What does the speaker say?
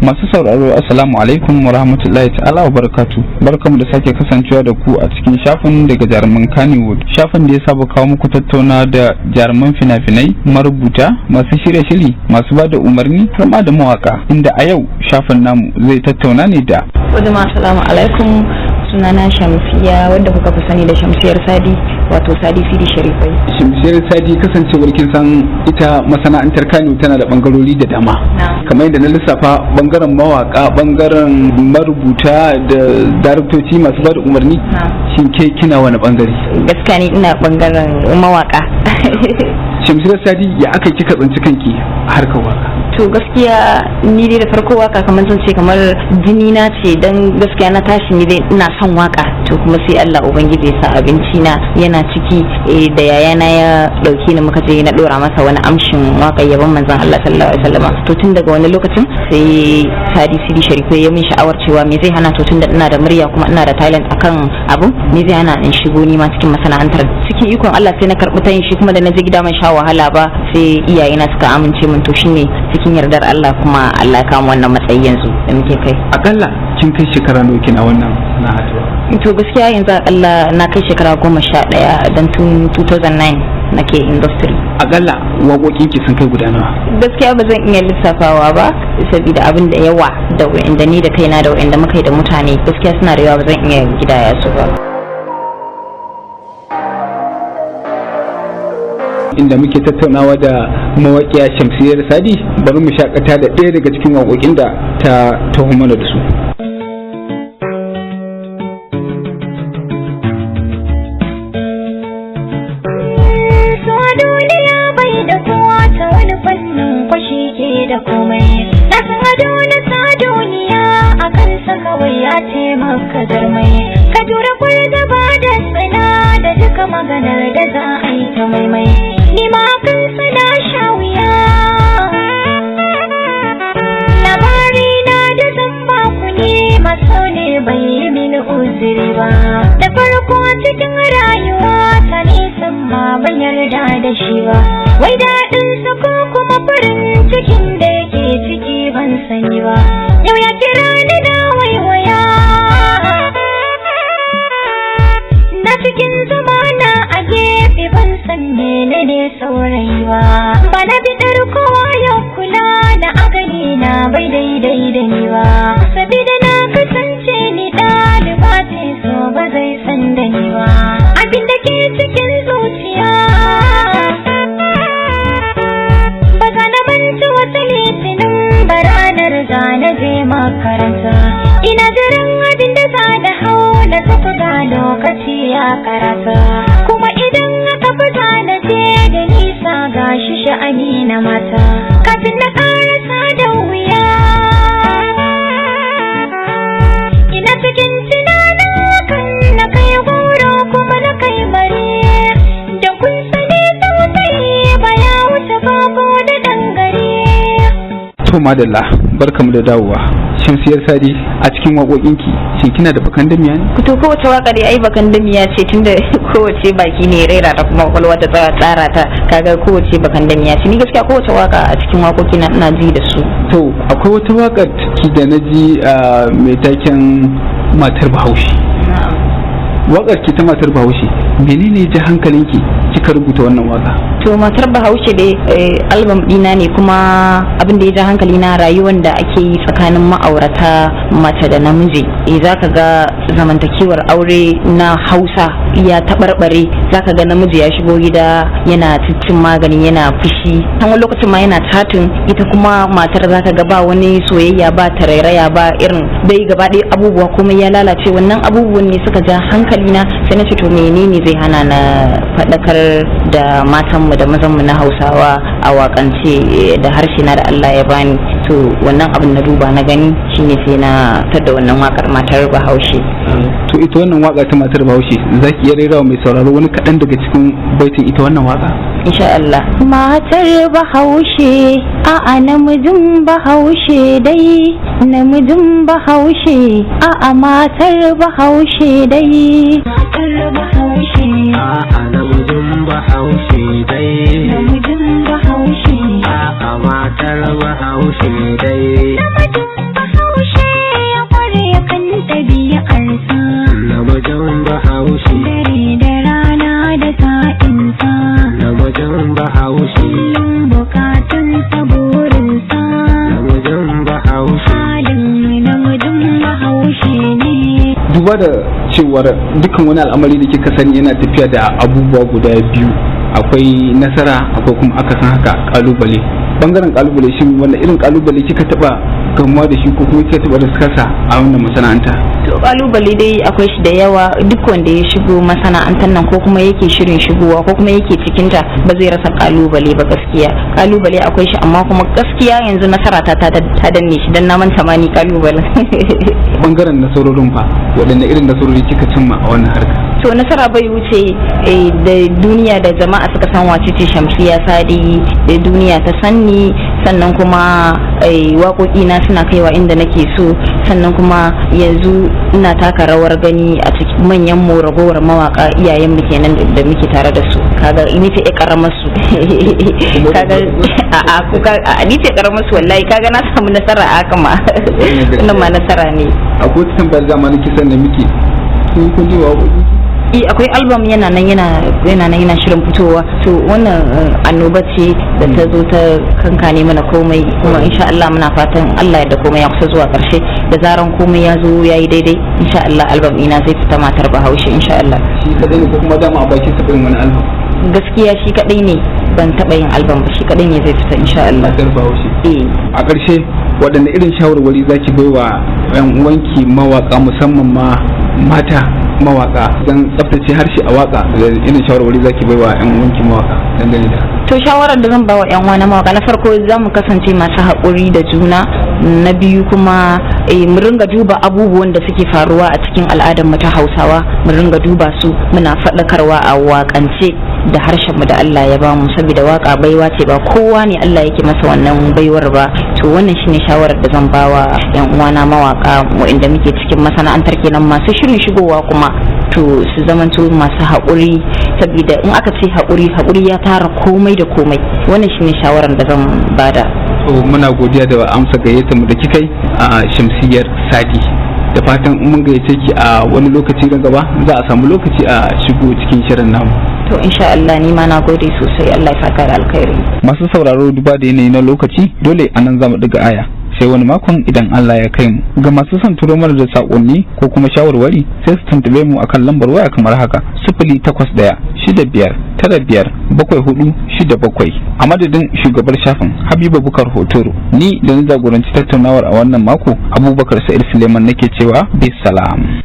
Masu sauraro assalamu alaikum wa rahmatullahi ta'ala wa barakatu. Barkamu da sake kasancewa da ku a cikin shafin daga jaruman Kannywood, shafin da ya saba kawo muku tattauna da jaruman fina-finai, marubuta, masu shirye-shiri, masu ba da umarni har ma da mawaka, inda a yau shafin namu zai tattauna ne da assalamu alaikum, sunana Shamsiya wadda kuka fi sani da Shamsiyar Sadi, wato Sadi Sidi Sharifai. Shamsiyar Sadi, kasancewar kin san ita masana'antar Kano tana da bangarori da dama, kamar yadda na lissafa bangaren mawaka, bangaren marubuta da daraktoci masu bada umarni. Shin ke kina wani bangare? Gaskiya ni ina bangaren mawaka. Shamsiyar Sadi, ya aka kika tsinci kanki a harkar waka? To gaskiya ni dai da farko waka kamar zan ce kamar jini na ce, dan gaskiya na tashi ni dai ina son waka, to kuma sai Allah ubangiji ya sa abinci na yana ciki da yayana ya dauke ni muka je na dora masa wani amshin waka yabon manzon Allah sallallahu alaihi wasallam. To tun daga wani lokacin sai Sadi Sidi Sharifai ya min sha'awar cewa me zai hana, to tun da ina da murya kuma ina da talent akan abu, me zai hana in shigo ni ma cikin masana'antar. Cikin ikon Allah sai na karbi tayin shi, kuma da na je gida man sha wahala ba, sai iyayena suka amince min, to shine cikin yardar Allah kuma Allah ya kama wannan matsayi yanzu da muke kai. Akalla kin kai shekara nawa kina wannan sana'ar? To gaskiya yanzu akalla na kai shekara 11 dan tun 2009 nake industry. Akalla waƙoƙin ki sun kai guda nawa? Gaskiya ba zan iya lissafawa ba, saboda abin da yawa da wanda ni da kaina da wanda muka yi da mutane gaskiya suna da yawa, ba zan iya gidaya su ba. Inda muke tattaunawa da mawaƙiya Shamsiyar Sadi, bari mu shakata da ɗaya daga cikin waƙoƙin da ta taho mana da su. Da komai na san ado na sa duniya akan sa kawai ya taimaka jarmai, ka jura da ba da tsina da duka maganar da za a yi ta maimai, ni ma kan sana sha wuya. Labari na da zan ba ku ne maso ne bai yi mini uzuri ba, da farko cikin rayuwa ta nisan ma ban yarda da shi ba, wai daɗin sa ko kuma farin cikin da yake ciki ban sani ba, yau ya kira ni na waiwaya, na cikin zamana a gefe ban san menene saurayi ba na bidar kowa ya kula da agani na bai daidai da ni ba, sabida na kasance ni ɗaliba ce, so ba zai san da ni ba abin da ke cikin zuciya. Na je makaranta ina jiran abin da za da hau na tafi ga lokaci ya karata, kuma idan aka fita na je da nisa ga shi sha'ani na mata, kafin na karasa da wuya ina cikin tunanin kan na kai goro kuma na kai bare, da kun sani tausayi ba ya wuce bako da dangare. To madalla, barkamu da dawowa. Shamsiyar Sadi, a cikin waƙoƙinki shin kina da bakan damiya ne? To kowace waka dai ai bakan damiya ce, tunda kowace baki ne rera ta kuma kwakwalwa ta tsara ta, kaga kowace bakan damiya ce. Ni gaskiya kowace waka a cikin waƙoƙi na ina ji da su. To akwai wata waƙar ki da na ji mai taken matar Bahaushe. Waƙar ki ta matar Bahaushe, menene ji hankalinki kika rubuta wannan waka? To matar Bahaushe dai album dina ne, kuma abin da ya ja hankali na rayuwar da ake yi tsakanin ma'aurata mace da namiji. Zaka ga zamantakewar aure na Hausa ya taɓarɓare, zaka ga namiji ya shigo gida yana ciccin magani, yana fushi, wani lokacin ma yana tatin, ita kuma matar zaka ga ba wani soyayya, ba tarairaya, ba irin dai gaba ɗaya abubuwa komai ya lalace. Wannan abubuwan ne suka ja hankali na, sai na ce to menene zai hana na faɗakar da matanmu da mazanmu na Hausawa a wakance da harshe na da Allah ya bani. To wannan abin na duba na gani shine sai na tada wannan wakar matar Bahaushe. To ita wannan waka ta matar Bahaushe, zaki iya rera mai sauraro wani kaɗan daga cikin baitin ita wannan waka? insha Allah. Matar Bahaushe a'a namijin Bahaushe dai, namijin Bahaushe a'a matar Bahaushe dai. Matar Bahaushe a'a namijin Bahaushe dai, namijin Bahaushe a'a matar Bahaushe dai. Namijin Bahaushe ya kware kan ɗabi'arsa, Namijin Bahaushe dare da rana da sa'insa, namijin Bahaushe, bukatunsa burinsa, namijin Bahaushe. halin namijin Bahaushe ne. duba da cewar dukkan wani al'amari da kika sani yana tafiya da abubuwa guda biyu, akwai nasara akwai kuma akasin haka kalubale. Bangaren kalubale shi wanda irin kalubale kika taba gamuwa da shi ko kuma kika taba riskarsa a wannan masana'anta? To kalubale dai akwai shi da yawa, duk wanda ya shigo masana'antar nan ko kuma yake shirin shigowa ko kuma yake cikinta ba zai rasa kalubale ba gaskiya. Kalubale akwai shi amma kuma gaskiya yanzu nasara ta danne shi dan na manta ma ni kalubale. Bangaren nasarorin fa waɗanne irin nasarori kika cimma a wannan harka? To nasara bai wuce da duniya da jama'a suka san wace ce Shamsiyya Sadi, da duniya ta sanni, sannan kuma waƙoƙi na suna kaiwa inda nake so, sannan kuma yanzu ina taka rawar gani a cikin manyan mu ragowar mawaka iyayen mu kenan da muke tare da su. Kaga ni ce karamar su. Kaga a ni ce karamar su wallahi, kaga na samu nasara a haka ma. Wannan ma nasara ne. Akwai wata tambayar zamanin kisan da muke kun ji waƙoƙi? Akwai album yana nan shirin fitowa. To wannan annoba ce da ta zo ta kankane mana komai, kuma insha Allah muna fatan Allah ya da komai ya kusa zuwa karshe, da zaran komai ya zo yayi daidai insha Allah album ina zai fita matar Bahaushe insha Allah. Shi kadai ne ko kuma dama a baki sabin wani album? Gaskiya shi kadai ne, ban taba yin album ba, shi kadai ne zai fita insha Allah. Matar Bahaushe. A ƙarshe waɗanne irin shawarwari zaki baiwa yan uwanki mawaka musamman ma mata mawaka don tsaftace harshe a waka, da irin shawarwari zaki baiwa yan uwanki mawaka dangane da? To shawarar da zan ba wa yan uwa na mawaka, na farko za mu kasance masu haƙuri da juna, na biyu kuma mu ringa duba abubuwan da suke faruwa a cikin al'adar mu ta Hausawa, mu ringa duba su muna faɗakarwa a wakance da harshen mu da Allah ya bamu, saboda waka baiwa ce, ba kowa ne Allah yake masa wannan baiwar ba. To wannan shine shawarar da zan ba wa yan uwa na mawaka waɗanda muke cikin masana'antar kenan masu shirin shigowa kuma to su zamanto masu haƙuri, saboda in aka ce haƙuri ya tara komai da komai. Wannan shine shawarar da zan bada. To muna godiya da amsa gayyatar mu da kika yi a Shamsiyyar Sadi, da fatan mun gayyace ki a wani lokaci na gaba za a samu lokaci a shigo cikin shirin namu. To insha Allah ni ma na gode sosai, Allah ya saka da alkhairi. Masu sauraro duba da yanayi na lokaci dole anan zamu ɗiga aya, sai wani makon idan Allah ya kai mu. Ga masu son turo mana da sakonni ko kuma shawarwari sai su tuntube mu akan lambar waya kamar haka: 08165957467. A madadin shugabar shafin Habiba Bukar Hotoro, ni da na jagoranci tattaunawar a wannan mako Abubakar Sa'id Suleiman nake cewa bisalam.